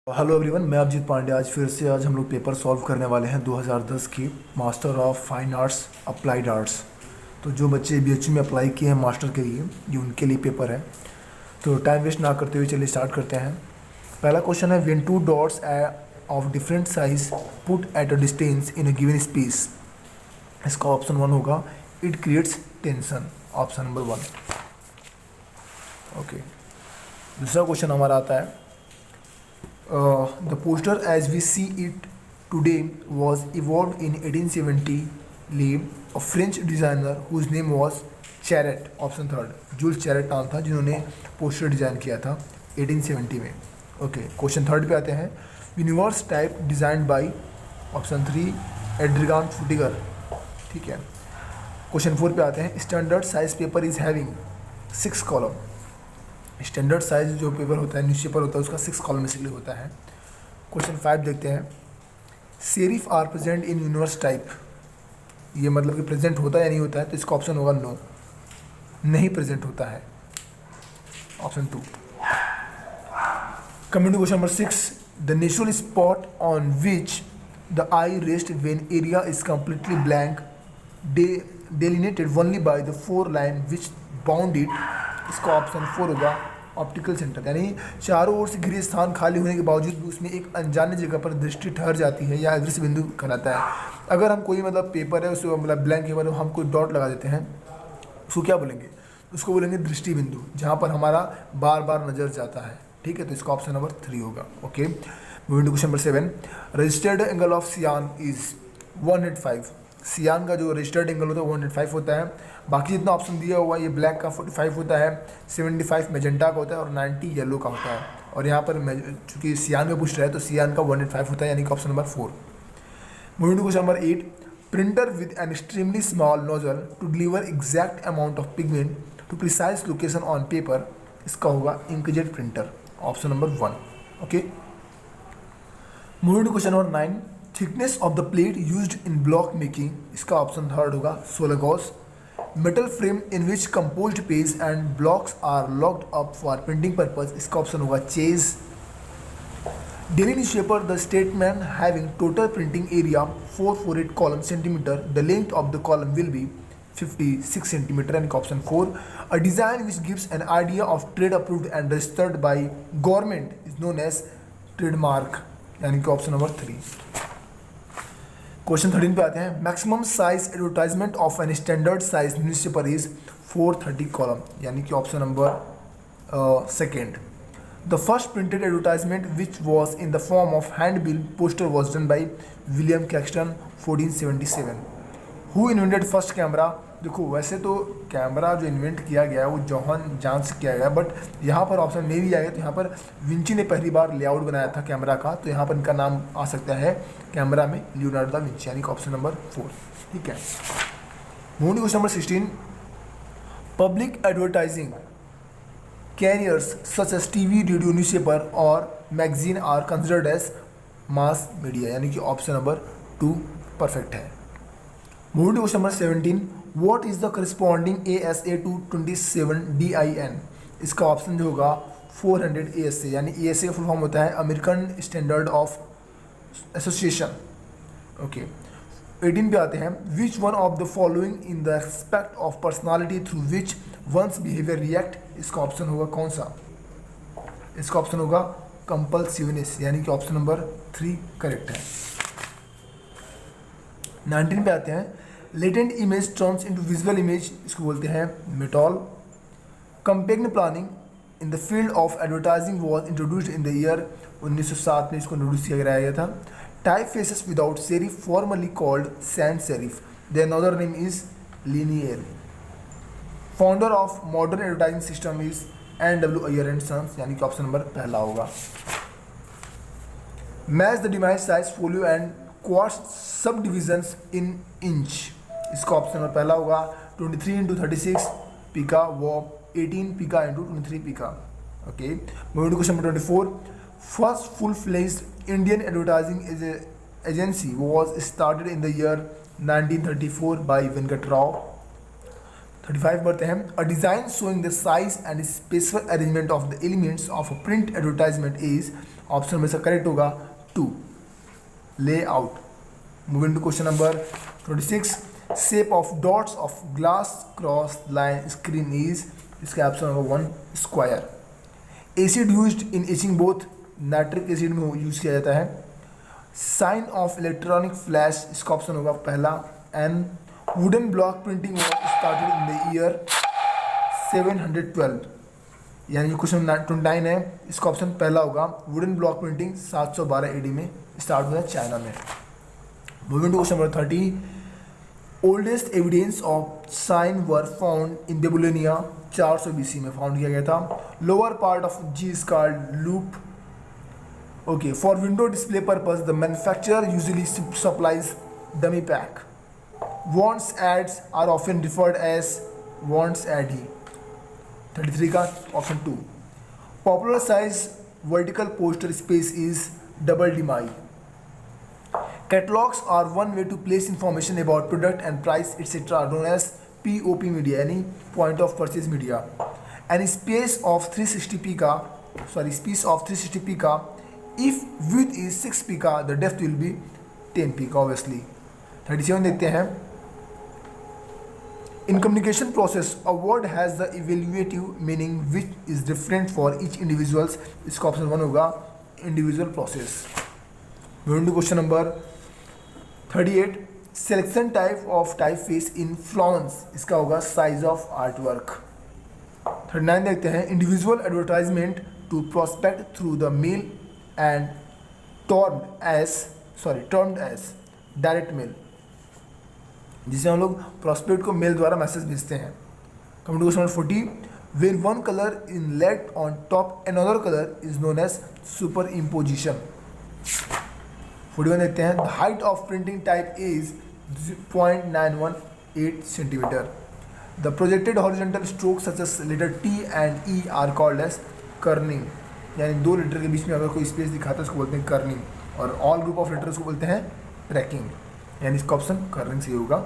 Hello everyone, मैं अभिजीत पांडे। आज हम लोग पेपर सॉल्व करने वाले हैं 2010 की master of fine arts applied arts. तो जो बच्चे बीएचयू में अप्लाई किए हैं मास्टर के लिए, ये उनके लिए पेपर है। तो टाइम वेस्ट ना करते हुए चलिए स्टार्ट करते हैं। पहला क्वेश्चन है, when to dots of different size put at a distance in a given space. इसका ऑप्शन 1 होगा, it creates tension. Option number 1। Okay, दूसरा क्वेश्चन हमारा आता है, the poster as we see it today was evolved in 1870 a French designer whose name was Charette। Option 3, Jules Charette नाम था जिन्होंने पोस्टर डिज़ाइन किया था 1870 में। ओके, क्वेश्चन 3 पे आते हैं, universe type designed by. Option 3, Adrian Frutiger. ठीक है। क्वेश्चन 4 पे आते हैं, standard size paper is having 6 column. Standard size जो पेपर होता है, न्यूज़पेपर होता है, उसका 6 कॉलम बेसिकली होता है। क्वेश्चन 5 देखते हैं, serif are present in universe type. ये मतलब कि प्रेजेंट होता है या नहीं होता है, तो इसका ऑप्शन होगा नो, नहीं प्रेजेंट होता है। Option 2। Coming to question number 6, the natural spot on which the eye rest when area is completely blank delineated only by the 4 line which bound it. इसका ऑप्शन 4 होगा, ऑप्टिकल सेंटर। यानी चारों ओर से घिरे स्थान खाली होने के बावजूद भी उसमें एक अनजाने जगह पर दृष्टि ठहर जाती है, या दृश्य बिंदु कहलाता है। अगर हम कोई पेपर है उसको ब्लैंक पेपर हम कोई डॉट लगा देते हैं, उसको क्या बोलेंगे? उसको बोलेंगे दृष्टि बिंदु, जहाँ पर हमारा बार बार नजर जाता है। ठीक है, तो इसका ऑप्शन नंबर 3 होगा। Okay, moving to question number 7, registered angle of cyan is 105। Cyan का जो रजिस्टर्ड एंगल होता है 105 होता है। बाकी जितना ऑप्शन दिया हुआ है, ये ब्लैक का 45 होता है, 75 मेजेंटा का होता है और 90 येलो का होता है। और यहाँ पर चूंकि सियान में पूछ रहा है तो सियान का 105 होता है, यानी कि option number 4। Moving to question number 8, printer with an extremely small nozzle to deliver exact amount of pigment to precise location on paper. इसका होगा inkjet printer. Option number 1। Okay, moving to question number 9, thickness of the plate used in block making. इसका option 3 होगा, 16 gauge. Metal frame in which composed page and blocks are locked up for printing purpose. इसका option होगा, chase. Daily newspaper the statement having total printing area 448 column centimetre, the length of the column will be 56 centimetre, and option 4, a design which gives an idea of trade approved and registered by government is known as trademark, यानी कि option number 3। Question 13 पे आते हैं, maximum size advertisement of an standard size newspaper is 430 column, यानी कि option number 2। The first printed advertisement which was in the form of handbill poster was done by William Caxton 1477। Who invented first camera. देखो, वैसे तो camera जो invent किया गया है वो जॉन जानस से किया गया, बट यहाँ पर ऑप्शन में भी आएगा, तो यहाँ पर विंची ने पहली बार लेआउट बनाया था कैमरा का, तो यहाँ पर इनका नाम आ सकता है कैमरा में लियोनार्डो दा विंची, यानी कि ऑप्शन नंबर 4। ठीक है। Moving to question number 16, public advertising carriers such as TV, radio, newspaper और magazine are considered as mass media, यानी कि ऑप्शन नंबर 2 परफेक्ट है। Moving to question number 17, what is the corresponding ASA to 27 DIN। इसका option जो होगा 400 ASA, यानी ASA full form होता है American standard of association. Okay, 18 पे आते हैं, which one of the following in the aspect of personality through which one's behaviour react. इसका ऑप्शन होगा कौन सा? इसका ऑप्शन होगा कंपल्सिवनेस, यानी कि ऑप्शन नंबर 3 करेक्ट है। 19 पे आते हैं, latent image turns into visual image, इसको बोलते हैं metol. Compact planning in the field of advertising was introduced in the year 1907 में इसको इंट्रोड्यूस किया गया था। Typefaces without serif formerly called sans serif, their another name is linear. Founder of modern advertising system is NW Iyer and sons, यानी कि option number पहला होगा। Match the device size folio and quartos सब divisions in inch. इसका option number पहला होगा 23 × 36 pica व 18 pica × 23 pica. Okay, moving to question number 24, first full fledged Indian advertising agency was started in the year 1934 by Venkat Rao. 35 बढ़ते हैं, a design showing the size and specific arrangement of a print ऑफ is option एडवर्टाइजमेंट इज ऑप्शन में से correct होगा 2, layout. Moving to question number 26, shape of dots of glass cross line screen is, इसका ऑप्शन होगा 1, square. Acid used in etching both, nitric acid में यूज किया जाता है। साइन ऑफ इलेक्ट्रॉनिक फ्लैश, इसका ऑप्शन होगा पहला N. Wooden block printing started in the year 712, यानी क्वेश्चन 29 है, इसका ऑप्शन पहला होगा। वुडन ब्लॉक प्रिंटिंग 712 एडी में स्टार्ट हुआ है चाइना में। Moving to question number 30, oldest evidence of sine were found in Babylonia, 400 BC में फाउंड किया गया था। Lower part of G is called loop. Okay, for window display purpose the manufacturer usually supplies dummy pack. Wants ads are often referred as wants ad ही। 33 का option 2। Popular size vertical poster space is double demy. Catalogs are one way to place information about product and price etc. known as POP media, यानी point of purchase media. And space of 360p का if width is 6p का the depth will be 10p का obviously. 37 देखते हैं. In communication process, a word has the evaluative meaning which is different for each individuals. इसका ऑप्शन 1 होगा individual process. Moving to question number 38, selection type of typeface in फ्लॉन्स, इसका होगा size of art work. 39 देखते हैं, individual advertisement to prospect through the mail and termed as direct mail, जिसे हम लोग प्रोस्पेक्ट को मेल द्वारा मैसेज भेजते हैं। Coming to question number 40, when one colour in let on top another colour is known as super imposition. 41 देखते हैं, the height of printing type is 0.918 centimetre. The projected horizontal stroke such as letter T and E are called as kerning, यानी 2 letter के बीच में अगर कोई space दिखाता है उसको बोलते हैं कर्निंग, और ऑल ग्रुप ऑफ लेटर्स को बोलते हैं ट्रैकिंग, यानी इसका ऑप्शन कर्निंग सही होगा।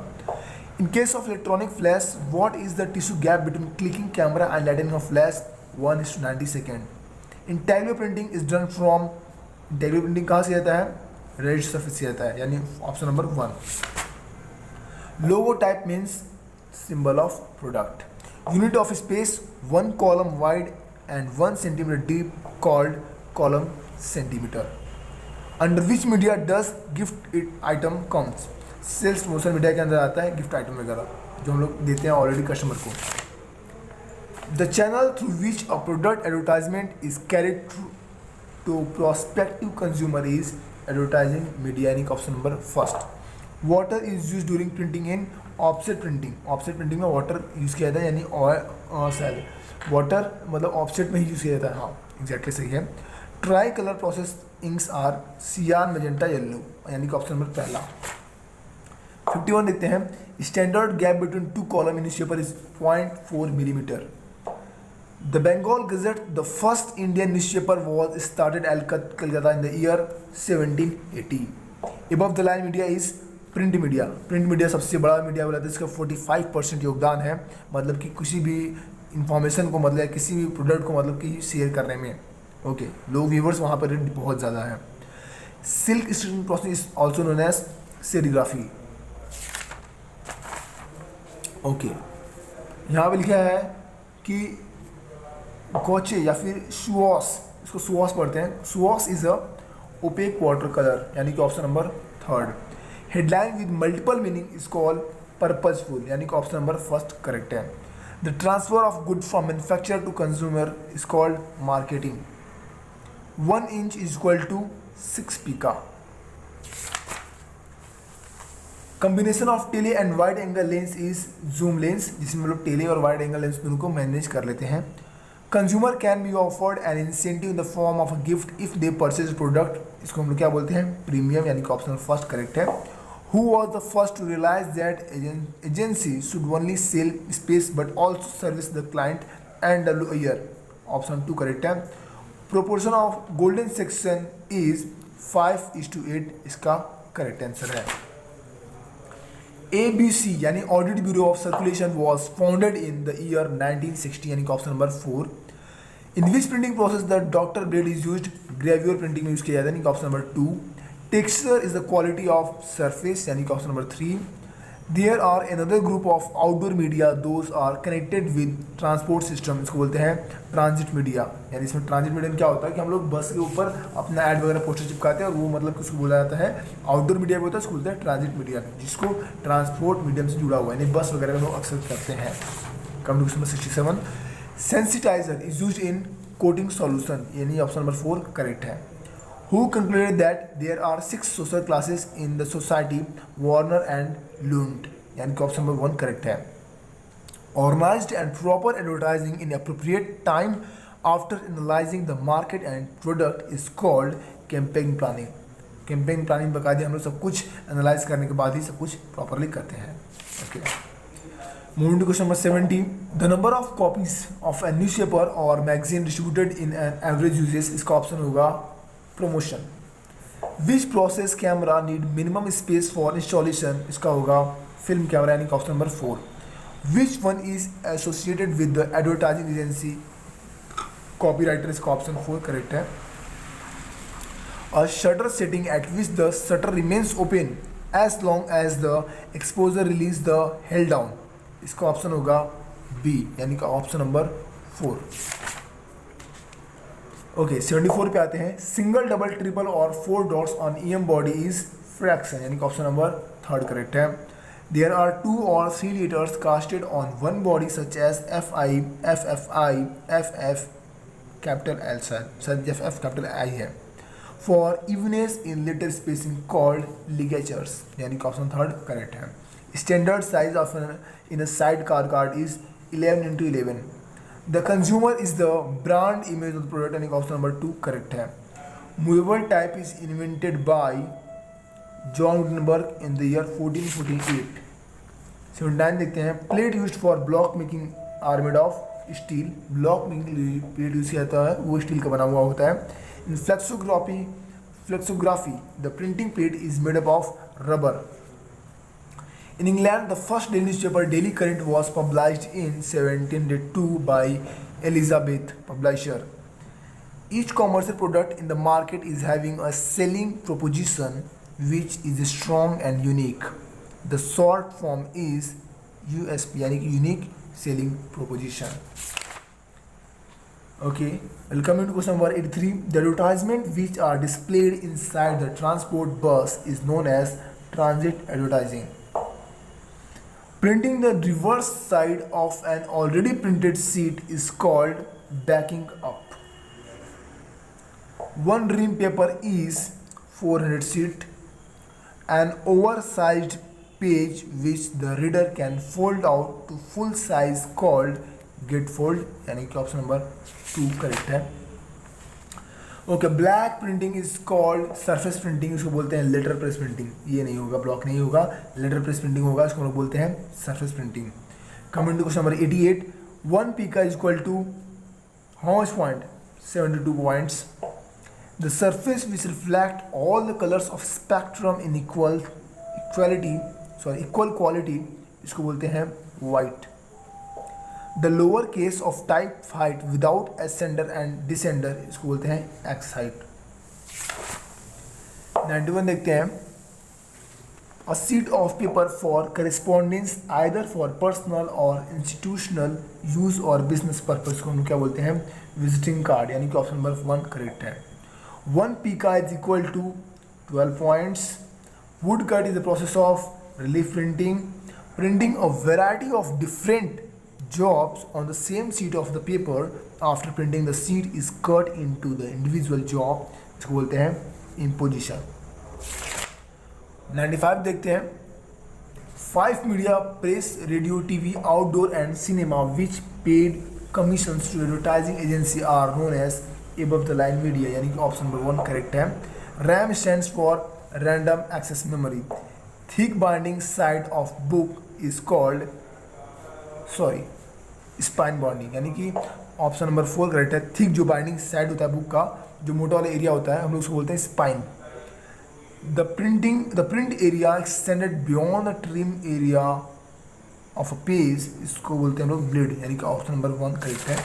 In case of electronic flash, what is the tissue gap between clicking camera and lighting of flash? 1:90 second. Integro printing is done from, integro printing कहाँ से आता है? रेड सरफेस से आता है, यानी option number 1। Logo type means symbol of product. Unit of space 1 column wide and 1 centimetre deep called column centimetre. Under which media does gift item comes? Sales promotion media के अंदर आता है gift item वगैरह जो हम लोग देते हैं ऑलरेडी कस्टमर को। The channel through which a product advertisement is carried to prospective consumer is advertising media, यानी option number 1। Water is use during printing in offset printing. Offset printing में water use किया जाता है, यानी शायद water मतलब offset में ही use किया जाता है। हाँ, एग्जैक्टली सही है। Tri colour process inks are cyan, magenta, yellow, यानी कि ऑप्शन नंबर पहला। 51 देखते हैं, standard gap between 2 column in newspaper is 0.4 millimetre. The Bengal Gazette, the first Indian newspaper, was started at Calcutta in the year 1780. Above the line media is print media. Print media सबसे बड़ा media बोला था, इसका 45% योगदान है, मतलब कि किसी भी इंफॉर्मेशन को मतलब किसी भी प्रोडक्ट को मतलब कि शेयर करने में। ओके, लोग व्यूवर्स वहाँ पर बहुत ज़्यादा है। Silk stitching process is also known as serigraphy. Okay, यहाँ पर लिखा है कि गोचे या फिर सुऑस, इसको सुऑस पढ़ते हैं। सुऑस is a opaque water colour, यानी कि option number 3। Headline with multiple meaning is called purposeful, यानी कि ऑप्शन नंबर 1 करेक्ट है। The transfer of good from manufacturer to consumer is called marketing. 1 inch is equal to 6 pica. Combination of tele and wide angle lens is zoom lens, जिसमें हम लोग टेले और wide angle lens दोनों को manage कर लेते हैं। Consumer can be offered an incentive in the form of a gift if they purchase product, इसको हम लोग क्या बोलते हैं? प्रीमियम, यानी कि ऑप्शन 1 करेक्ट है। Who was the first to realise that agency should only sell space but also service the client and the year? Option 2 correct है। Proportion of golden section is 5:8, इसका करेक्ट आंसर है। ABC यानी audit bureau of circulation was founded in the year 1960, यानी कि option number 4। In which printing process the doctor blade is used? Gravure printing में use किया जाता है, यानी कि option number 2। Texture is the quality of surface, यानी कि option number 3। There are another group of outdoor media those are connected with transport system, इसको बोलते हैं ट्रांजिट मीडिया। यानी इसमें ट्रांजिट मीडिया में क्या होता है कि हम लोग बस के ऊपर अपना ऐड वगैरह पोस्टर चिपकाते हैं, और वो मतलब उसको बोला जाता है आउटडोर मीडिया में होता है, उसको बोलते हैं ट्रांजिट मीडिया, जिसको ट्रांसपोर्ट मीडियम से जुड़ा हुआ है, यानी बस वगैरह में लोग अक्सर करते हैं। Come to question number 67, sensitiser is used in coating solution, यानी ऑप्शन नंबर 4 करेक्ट है। Who concluded that there are 6 social classes in the society? Warner and Lund, यानी कि ऑप्शन नंबर 1 करेक्ट है। Organized and proper advertising in appropriate time after analyzing the market and product is called campaign planning. Campaign planning बकायदे हम लोग सब कुछ analyse करने के बाद ही सब कुछ प्रॉपरली करते हैं। Okay, moving to question number 70, the number of copies of a newspaper और magazine distributed in an average uses, इसका ऑप्शन होगा promotion. Which process camera need minimum space for installation, इसका होगा फिल्म कैमरा, यानी कि option number 4। Which one is associated with the advertising agency, copywriter, इसका option 4 correct है। A shutter setting at which the shutter remains open as long as the exposure release the held down, इसका option होगा B, यानी कि option number 4। Okay, 74 पे आते हैं। Single, double, triple or 4 dots on em body is fraction, यानी कि option number 3 correct है। There are 2 or 3 letters casted on one body such as FI, FFI, FF, capital L, sir FF capital I है। For evenness in letter spacing called ligatures, यानी कि option 3 correct है। Standard size of in a side car card is 11x11। The consumer is the brand image of the product, यानी कि option number 2 correct है। Movable type is invented by John Gutenberg in the year 1448। 79 देखते हैं। Plate used for block making are made of steel। block making plate use किया जाता है, वो steel का बना हुआ होता है। In flexography the printing plate is made up of rubber। In England, the first daily newspaper, Daily Current, was published in 1702 by Elizabeth Publisher. Each commercial product in the market is having a selling proposition which is strong and unique. The short form is USP, यानी कि Unique Selling Proposition. Okay, welcome to question number 83. The advertisement which are displayed inside the transport bus is known as transit advertising. Printing the reverse side of an already printed sheet is called backing up. One ream paper is 400 sheet. An oversized page which the reader can fold out to full size called gatefold, यानी कि option number 2 correct है। Okay, black printing is called surface printing, इसको बोलते हैं letter press printing. ये नहीं होगा, block नहीं होगा, लेटर प्रेस प्रिंटिंग होगा, इसको हम लोग बोलते हैं surface printing. Coming to question number 88, 1 pika is equal to how much point? 72 points. The surface which reflect all the colors of spectrum in equal quality, इसको बोलते हैं white. The lower case of type height without ascender and descender, इसको बोलते हैं x height। 91 देखते हैं। A sheet of paper for correspondence either for personal or institutional use or business purpose को हम क्या बोलते हैं? Visiting card, यानी कि ऑप्शन नंबर 1 करेक्ट है। 1 pika is equal to 12 points. Woodcut is the process of relief printing. Printing a variety of different jobs on the same sheet of the paper after printing the sheet is cut into the individual job, इसको बोलते हैं imposition। 95 देखते हैं। 5 media, press, radio, TV, outdoor and cinema which paid commissions to advertising agency are known as above the line media, यानी कि option number 1 correct है। RAM stands for random access memory. Thick binding side of book is called spine bonding, यानी कि option number 4 correct है। Thick जो binding side होता है book का, जो मोटा वाला एरिया होता है, हम लोग उसको बोलते हैं spine. The print area extended beyond the trim area of a page, इसको बोलते हैं हम लोग ब्लेड, यानी कि ऑप्शन नंबर 1 करेक्ट है।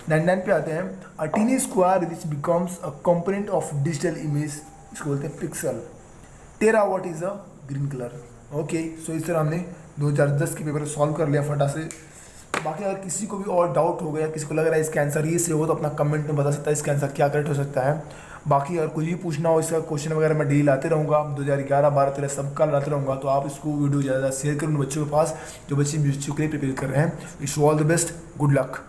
99 पे आते हैं। A tiny square which becomes a component of digital image, इसको बोलते हैं pixel. Terra what is a green colour. Okay, so इस तरह हमने 2010 के पेपर सॉल्व कर लिया फटा से। बाकी अगर किसी को भी और डाउट हो गया, किसी को लग रहा है इसका आंसर ये से हो, तो अपना कमेंट में बता सकता है इसका आंसर क्या करेक्ट हो सकता है। बाकी अगर कुछ भी पूछना हो, इसका क्वेश्चन वगैरह मैं डेली लाते रहूँगा, 2011, 12, 13 सबका लाते रहूँगा, तो आप इसको वीडियो ज़्यादा शेयर करें उन बच्चों के पास जो बच्चे के लिए प्रिपेयर कर रहे हैं। Wish you all the best, good luck.